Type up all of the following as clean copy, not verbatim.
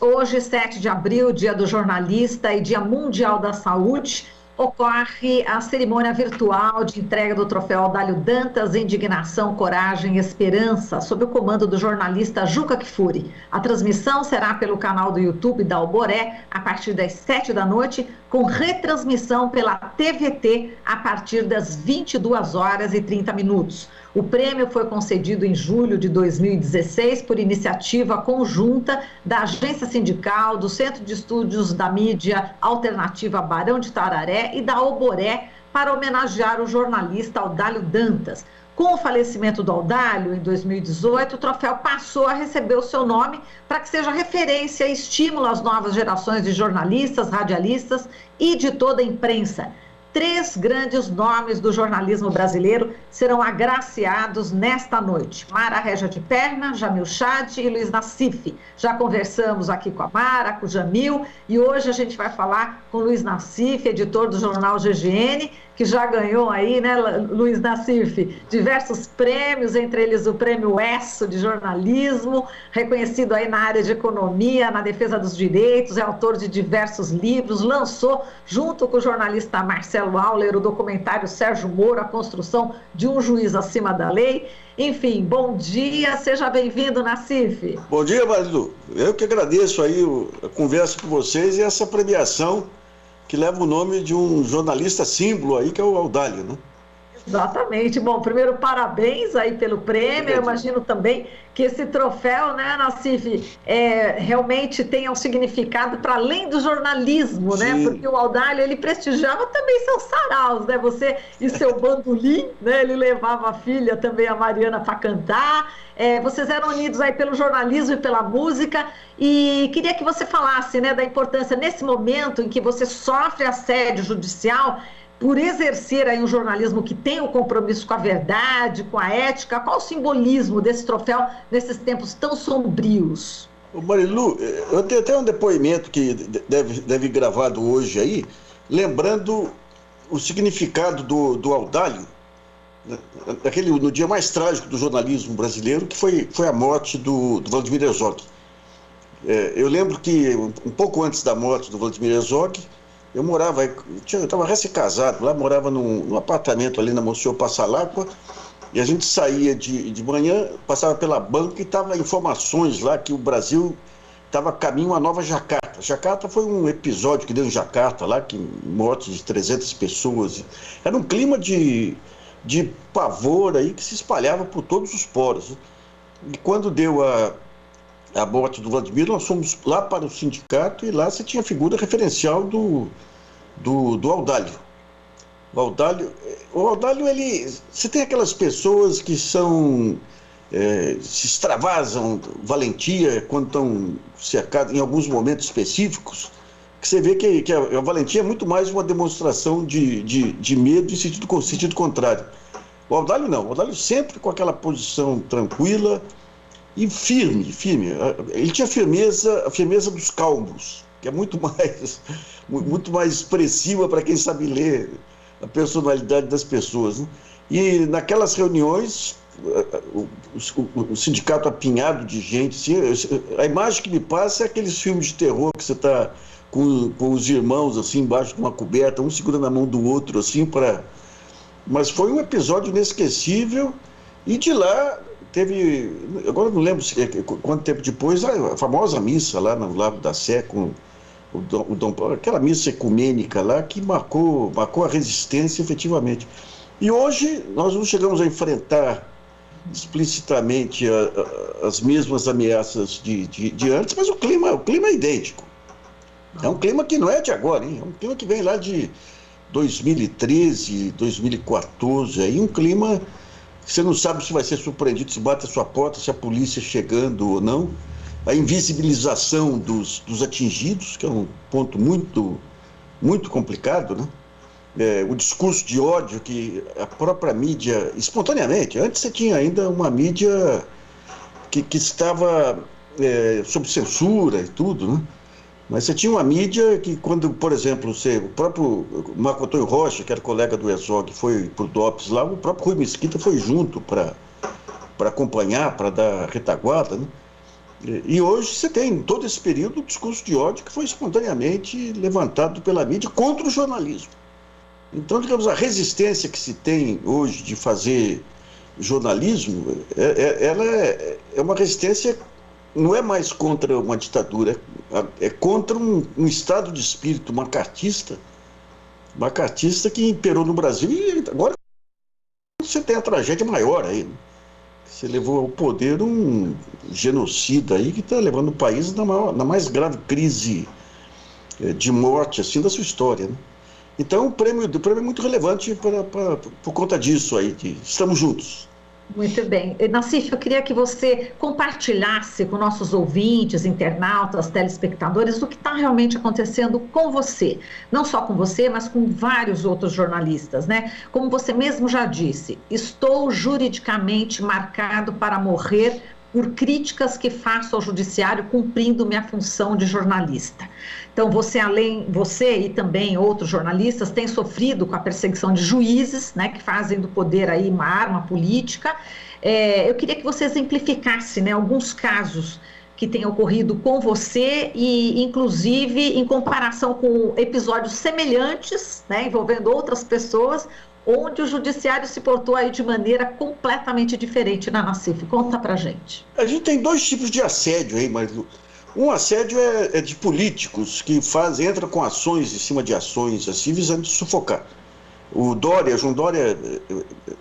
Hoje, 7 de abril, Dia do Jornalista e Dia Mundial da Saúde, ocorre a cerimônia virtual de entrega do troféu Audálio Dantas, Indignação, Coragem e Esperança, sob o comando do jornalista Juca Kfouri. A transmissão será pelo canal do YouTube da Alboré, a partir das 7 da noite, com retransmissão pela TVT a partir das 22h30. O prêmio foi concedido em julho de 2016 por iniciativa conjunta da Agência Sindical, do Centro de Estudos da Mídia Alternativa Barão de Tararé e da Alboré, para homenagear o jornalista Audálio Dantas. Com o falecimento do Audálio, em 2018, o troféu passou a receber o seu nome para que seja referência e estímulo às novas gerações de jornalistas, radialistas e de toda a imprensa. 3 grandes nomes do jornalismo brasileiro serão agraciados nesta noite: Mara Régia de Perna, Jamil Chad e Luiz Nassif. Já conversamos aqui com a Mara, com o Jamil, e hoje a gente vai falar com o Luiz Nassif, editor do jornal GGN, que já ganhou aí, né, Luiz Nassif, diversos prêmios, entre eles o Prêmio ESSO de jornalismo, reconhecido aí na área de economia, na defesa dos direitos, é autor de diversos livros, lançou, junto com o jornalista Marcelo Auler, o documentário Sérgio Moro, A Construção de um Juiz Acima da Lei. Enfim, bom dia, seja bem-vindo, Nassif. Bom dia, Marilu. Eu que agradeço aí a conversa com vocês e essa premiação que leva o nome de um jornalista símbolo aí, que é o Audálio, né? Exatamente. Bom, primeiro, parabéns aí pelo prêmio. Eu imagino também que esse troféu, né, Nassif, realmente tenha um significado para além do jornalismo, né? Porque o Audálio, ele prestigiava também seus saraus, né? Você e seu bandolim, né? Ele levava a filha também, a Mariana, para cantar. Vocês eram unidos aí pelo jornalismo e pela música, e queria que você falasse, né, da importância nesse momento em que você sofre assédio judicial por exercer aí um jornalismo que tem o compromisso com a verdade, com a ética. Qual o simbolismo desse troféu nesses tempos tão sombrios? Marilu, eu tenho até um depoimento que deve gravado hoje aí, lembrando o significado do Audálio, no dia mais trágico do jornalismo brasileiro, que foi a morte do Vladimir Herzog. Eu lembro que um pouco antes da morte do Vladimir Herzog, eu estava recém-casado lá, morava num apartamento ali na Monsenhor Passalacqua, e a gente saía de manhã, passava pela banca e estava informações lá que o Brasil estava a caminho a Nova Jacarta. Jacarta foi um episódio que deu em Jacarta lá, que morte de 300 pessoas. Era um clima de pavor aí que se espalhava por todos os poros. E quando deu a morte do Vladimir, nós fomos lá para o sindicato e lá você tinha a figura referencial do Audálio. O Audálio, você tem aquelas pessoas que se extravasam valentia quando estão cercadas em alguns momentos específicos, que você vê que a valentia é muito mais uma demonstração de medo em sentido contrário. O Audálio não, o Audálio sempre com aquela posição tranquila e firme. Ele tinha a firmeza dos calmos, que é muito mais expressiva para quem sabe ler a personalidade das pessoas, né? E naquelas reuniões, o sindicato apinhado de gente, assim, a imagem que me passa é aqueles filmes de terror que você está com os irmãos assim embaixo de uma coberta, um segurando a mão do outro, assim, mas foi um episódio inesquecível. E de lá teve, agora não lembro quanto tempo depois, a famosa missa lá no Lago da Sé, com o Dom Paulo, aquela missa ecumênica lá que marcou a resistência efetivamente. E hoje nós não chegamos a enfrentar explicitamente as mesmas ameaças de antes, mas o clima é idêntico. É um clima que não é de agora, hein? É um clima que vem lá de 2013, 2014, aí um clima que você não sabe se vai ser surpreendido, se bate a sua porta, se a polícia chegando ou não. A invisibilização dos atingidos, que é um ponto muito, muito complicado, né? O discurso de ódio que a própria mídia, espontaneamente, antes você tinha ainda uma mídia que estava sob censura e tudo, né? Mas você tinha uma mídia que quando, por exemplo, o próprio Marco Antônio Rocha, que era colega do Herzog, foi para o DOPS lá, o próprio Rui Mesquita foi junto para acompanhar, para dar retaguarda, né? E hoje você tem, todo esse período, o discurso de ódio que foi espontaneamente levantado pela mídia contra o jornalismo. Então, digamos, a resistência que se tem hoje de fazer jornalismo, ela é uma resistência, não é mais contra uma ditadura, é contra um estado de espírito macartista que imperou no Brasil. E agora você tem a tragédia maior aí, né? Você levou ao poder um genocida aí que está levando o país na mais grave crise de morte assim, da sua história, né? Então o prêmio é muito relevante por conta disso aí, que estamos juntos. Muito bem. Nassif, eu queria que você compartilhasse com nossos ouvintes, internautas, telespectadores, o que está realmente acontecendo com você. Não só com você, mas com vários outros jornalistas, né? Como você mesmo já disse, estou juridicamente marcado para morrer por críticas que faço ao judiciário cumprindo minha função de jornalista. Então, você e também outros jornalistas têm sofrido com a perseguição de juízes, né, que fazem do poder aí uma arma política. Eu queria que você exemplificasse, né, alguns casos que têm ocorrido com você e, inclusive, em comparação com episódios semelhantes, né, envolvendo outras pessoas, onde o judiciário se portou aí de maneira completamente diferente, na Nassif. Conta pra gente. A gente tem dois tipos de assédio aí, mas um assédio é de políticos que entram com ações em cima de ações, assim, visando sufocar. O João Dória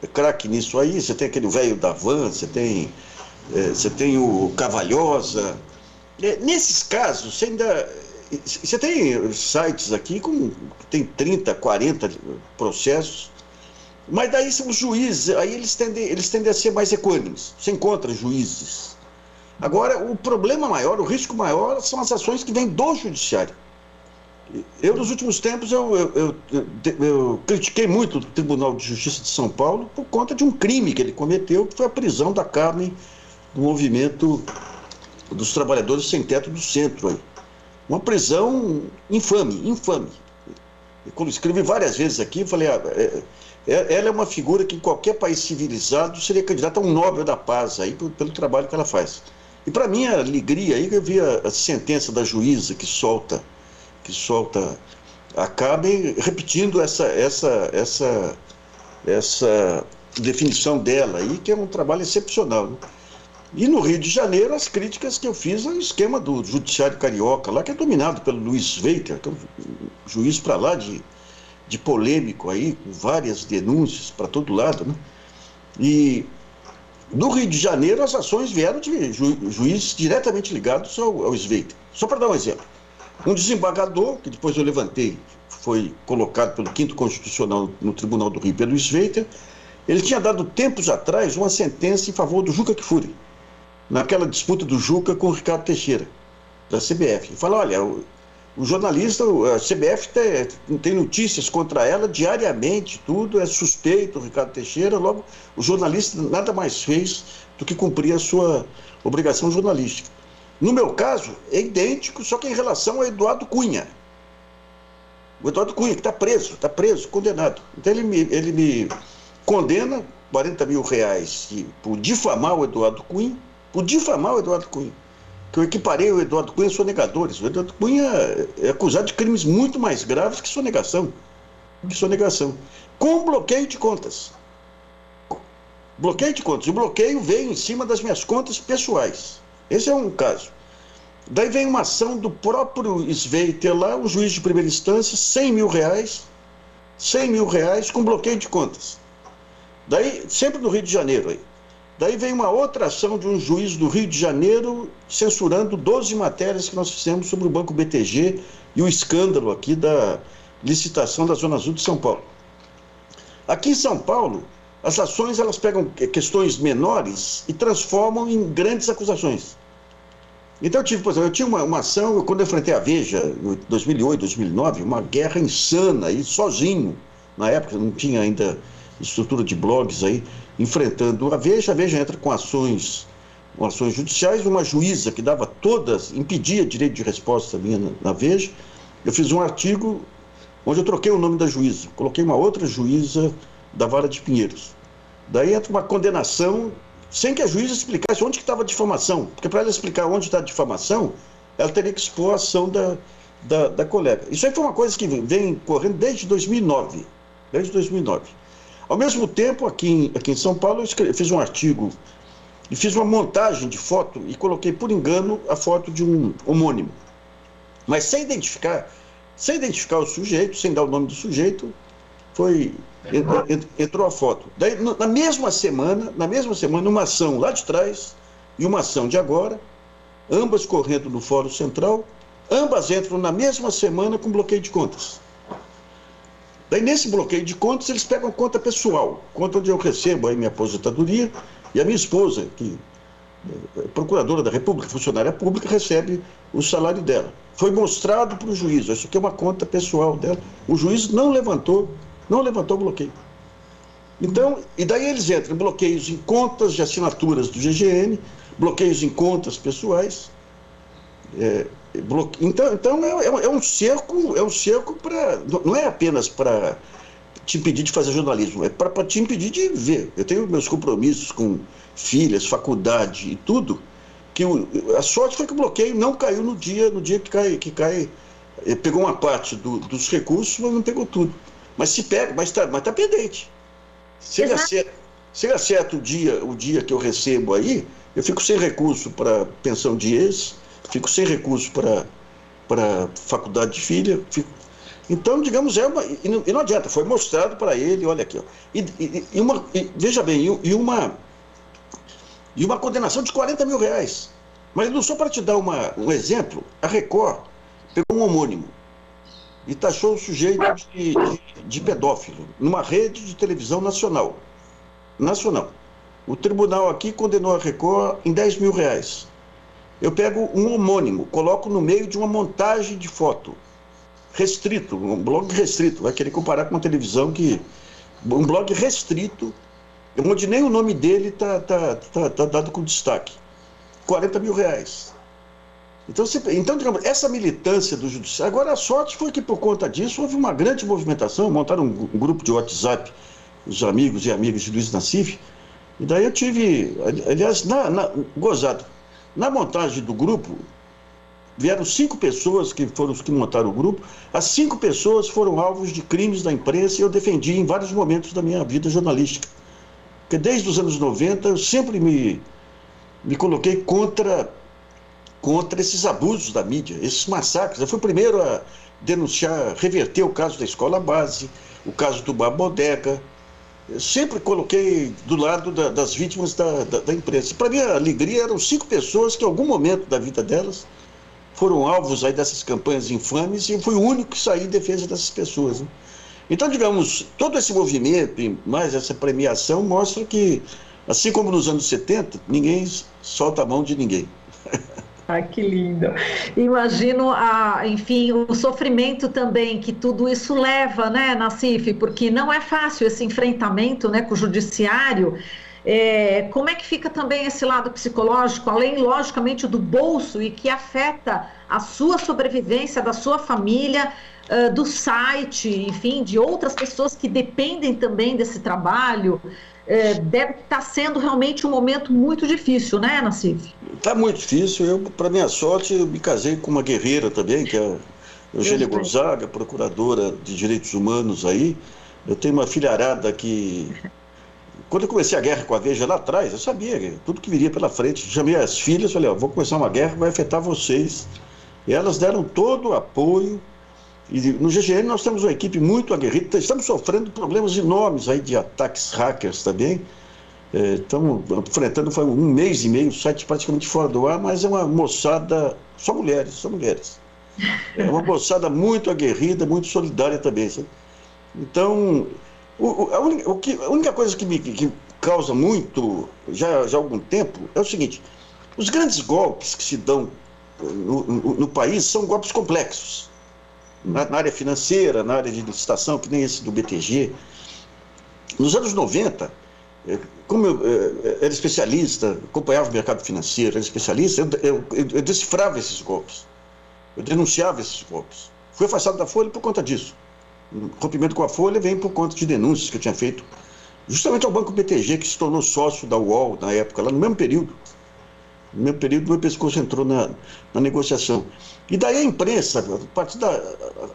é craque nisso aí. Você tem aquele velho da van, você tem o Cavalhosa. Nesses casos, você tem sites aqui tem 30, 40 processos, mas daí são os juízes, aí eles tendem a ser mais equânimes. Você encontra juízes. Agora, o problema maior, o risco maior, são as ações que vêm do judiciário. Nos últimos tempos, eu critiquei muito o Tribunal de Justiça de São Paulo por conta de um crime que ele cometeu, que foi a prisão da Carmen do movimento dos trabalhadores sem teto do centro. Aí. Uma prisão infame. E quando escrevi várias vezes aqui, falei, ela é uma figura que em qualquer país civilizado seria candidata a um Nobel da Paz aí, pelo trabalho que ela faz. E para minha alegria, aí eu vi a sentença da juíza que solta a Carmen, repetindo essa definição dela aí, que é um trabalho excepcional, né? E no Rio de Janeiro, as críticas que eu fiz ao esquema do judiciário carioca, lá que é dominado pelo Luiz Weiter, que é um juiz para lá de polêmico aí, com várias denúncias para todo lado, né? E no Rio de Janeiro, as ações vieram de juízes diretamente ligados ao Sveiter. Só para dar um exemplo. Um desembargador, que depois eu levantei, foi colocado pelo 5º Constitucional no Tribunal do Rio pelo Sveiter, ele tinha dado tempos atrás uma sentença em favor do Juca Kfouri, naquela disputa do Juca com o Ricardo Teixeira, da CBF. Ele fala, olha, o jornalista, a CBF tem notícias contra ela diariamente, tudo, é suspeito, o Ricardo Teixeira, logo o jornalista nada mais fez do que cumprir a sua obrigação jornalística. No meu caso, é idêntico, só que em relação ao Eduardo Cunha. O Eduardo Cunha, que está preso, condenado. Então ele me condena R$40 mil por difamar o Eduardo Cunha, que eu equiparei o Eduardo Cunha a sonegadores. O Eduardo Cunha é acusado de crimes muito mais graves que sonegação. Com bloqueio de contas. O bloqueio veio em cima das minhas contas pessoais. Esse é um caso. Daí vem uma ação do próprio Sveiter lá, o juiz de primeira instância, R$100 mil com bloqueio de contas. Daí, sempre no Rio de Janeiro aí. Daí vem uma outra ação de um juiz do Rio de Janeiro censurando 12 matérias que nós fizemos sobre o Banco BTG e o escândalo aqui da licitação da Zona Azul de São Paulo. Aqui em São Paulo, as ações elas pegam questões menores e transformam em grandes acusações. Então, eu tinha uma ação, quando eu enfrentei a Veja, em 2008, 2009, uma guerra insana, aí, sozinho. Na época não tinha ainda estrutura de blogs aí, enfrentando a Veja entra com ações judiciais, uma juíza que impedia direito de resposta minha na Veja. Eu fiz um artigo onde eu troquei o nome da juíza, coloquei uma outra juíza da Vara de Pinheiros. Daí entra uma condenação sem que a juíza explicasse onde que estava a difamação, porque para ela explicar onde está a difamação, ela teria que expor a ação da colega. Isso aí foi uma coisa que vem correndo desde 2009. Desde 2009. Ao mesmo tempo, aqui em São Paulo, eu fiz um artigo e fiz uma montagem de foto e coloquei, por engano, a foto de um homônimo. Mas sem identificar o sujeito, sem dar o nome do sujeito, entrou a foto. Daí, na mesma semana, uma ação lá de trás e uma ação de agora, ambas correndo no Fórum Central, ambas entram na mesma semana com bloqueio de contas. Daí, nesse bloqueio de contas, eles pegam conta pessoal, conta onde eu recebo aí minha aposentadoria, e a minha esposa, que é procuradora da República, funcionária pública, recebe o salário dela. Foi mostrado para o juiz, isso aqui é uma conta pessoal dela. O juiz não levantou o bloqueio. Então, e daí eles entram em bloqueios em contas de assinaturas do GGN, bloqueios em contas pessoais. Então é um cerco para. Não é apenas para te impedir de fazer jornalismo, é para te impedir de ver. Eu tenho meus compromissos com filhas, faculdade e tudo, que a sorte foi que o bloqueio não caiu no dia que cai, pegou uma parte dos recursos, mas não pegou tudo. Mas se pega, mas tá pendente. Se ele acerta o dia que eu recebo aí, eu fico sem recurso para pensão de ex, fico sem recurso para faculdade de filha. Então, digamos, e não adianta, foi mostrado para ele, olha aqui, ó. Veja bem, e uma condenação de R$40 mil. Mas não só para te dar um exemplo, a Record pegou um homônimo e taxou o sujeito de pedófilo numa rede de televisão nacional. O tribunal aqui condenou a Record em R$10 mil. Eu pego um homônimo, coloco no meio de uma montagem de foto, restrito, um blog restrito, vai querer comparar com uma televisão um blog restrito, onde nem o nome dele está dado com destaque. R$40 mil. Então, digamos, essa militância do judiciário, agora a sorte foi que por conta disso houve uma grande movimentação, montaram um grupo de WhatsApp, os amigos e amigas de Luiz Nassif, e daí eu tive, aliás, gozado, na montagem do grupo, vieram 5 pessoas que foram os que montaram o grupo, as 5 pessoas foram alvos de crimes da imprensa e eu defendi em vários momentos da minha vida jornalística. Porque desde os anos 90 eu sempre me coloquei contra esses abusos da mídia, esses massacres. Eu fui o primeiro a denunciar, reverter o caso da escola base, o caso do Bar Bodega. Eu sempre coloquei do lado das vítimas da imprensa. Para mim, a alegria eram 5 pessoas que, em algum momento da vida delas, foram alvos aí dessas campanhas infames e eu fui o único que saí em defesa dessas pessoas. Né? Então, digamos, todo esse movimento e mais essa premiação mostra que, assim como nos anos 70, ninguém solta a mão de ninguém. Ai, que lindo. Imagino, enfim, o sofrimento também que tudo isso leva, né, Nassif? Porque não é fácil esse enfrentamento, né, com o judiciário. Como é que fica também esse lado psicológico, além, logicamente, do bolso e que afeta a sua sobrevivência, da sua família, do site, enfim, de outras pessoas que dependem também desse trabalho? Deve estar sendo realmente um momento muito difícil, né, Nassif? Está muito difícil. Para minha sorte, eu me casei com uma guerreira também, que é a Eugênia Gonzaga, procuradora de direitos humanos aí. Eu tenho uma filharada que... Quando eu comecei a guerra com a Veja lá atrás, eu sabia tudo que viria pela frente. Chamei as filhas, falei, vou começar uma guerra que vai afetar vocês. E elas deram todo o apoio. E no GGN nós temos uma equipe muito aguerrida, estamos sofrendo problemas enormes aí de ataques hackers também. Estamos enfrentando, foi 1 mês e meio, o site praticamente fora do ar, mas é uma moçada, só mulheres. É uma moçada muito aguerrida, muito solidária também. Sabe? Então, a única coisa que causa muito, já há algum tempo, é o seguinte: os grandes golpes que se dão no país são golpes complexos. Na área financeira, na área de licitação, que nem esse do BTG. Nos anos 90, como eu era especialista, acompanhava o mercado financeiro, era especialista, eu decifrava esses golpes, eu denunciava esses golpes. Fui afastado da Folha por conta disso. O rompimento com a Folha vem por conta de denúncias que eu tinha feito justamente ao Banco BTG, que se tornou sócio da UOL na época, lá no mesmo período. No mesmo período, o meu pescoço entrou na negociação. E daí a imprensa,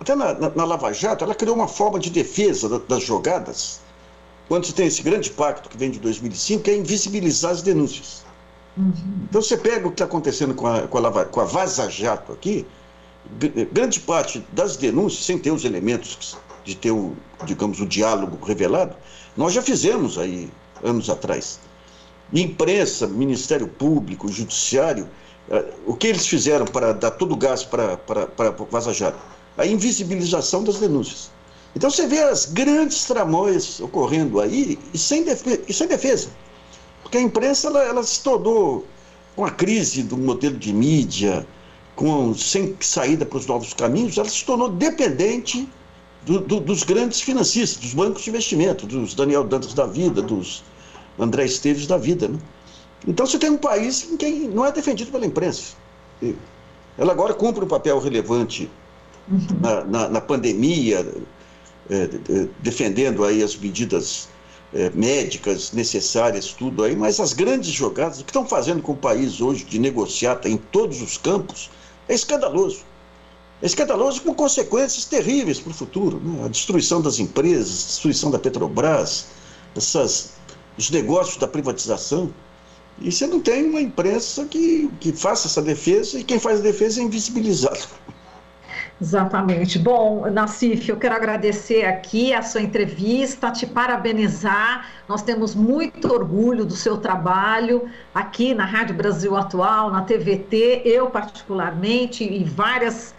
até na Lava Jato, ela criou uma forma de defesa das jogadas, quando você tem esse grande pacto que vem de 2005, que é invisibilizar as denúncias. Então você pega o que está acontecendo com a Vaza Jato aqui, grande parte das denúncias, sem ter os elementos de ter o diálogo revelado, nós já fizemos aí anos atrás. Imprensa, Ministério Público, Judiciário, o que eles fizeram para dar todo o gás para Vaza Jato? A invisibilização das denúncias. Então você vê as grandes tramóias ocorrendo aí e sem defesa. Porque a imprensa ela se tornou, com a crise do modelo de mídia, sem saída para os novos caminhos, ela se tornou dependente dos grandes financistas, dos bancos de investimento, dos Daniel Dantas da vida, dos André Esteves da vida, né? Então você tem um país em que não é defendido pela imprensa. Ela agora cumpre um papel relevante na pandemia, defendendo aí as medidas médicas necessárias, tudo aí, mas as grandes jogadas, o que estão fazendo com o país hoje de negociata em todos os campos, é escandaloso. É escandaloso com consequências terríveis para o futuro, né? A destruição das empresas, a destruição da Petrobras, os negócios da privatização. E você não tem uma imprensa que faça essa defesa, e quem faz a defesa é invisibilizado. Exatamente. Bom, Nassif, eu quero agradecer aqui a sua entrevista, te parabenizar. Nós temos muito orgulho do seu trabalho aqui na Rádio Brasil Atual, na TVT, eu particularmente, e vários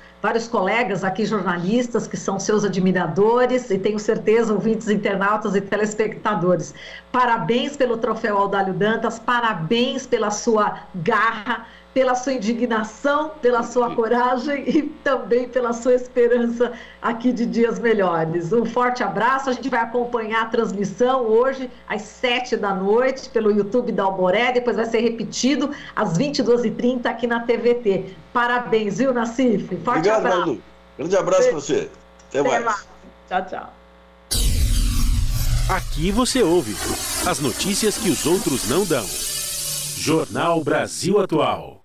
colegas aqui, jornalistas, que são seus admiradores, e tenho certeza, ouvintes, internautas e telespectadores. Parabéns pelo troféu Audálio Dantas, parabéns pela sua garra, pela sua indignação, pela sua coragem e também pela sua esperança aqui de dias melhores. Um forte abraço, a gente vai acompanhar a transmissão hoje às 19h pelo YouTube da Alboré, depois vai ser repetido às 22h30 aqui na TVT. Parabéns, viu, Nassif? Forte Obrigado, abraço. Malu. Grande abraço para você. Até mais. Tchau, tchau. Aqui você ouve as notícias que os outros não dão. Jornal Brasil Atual.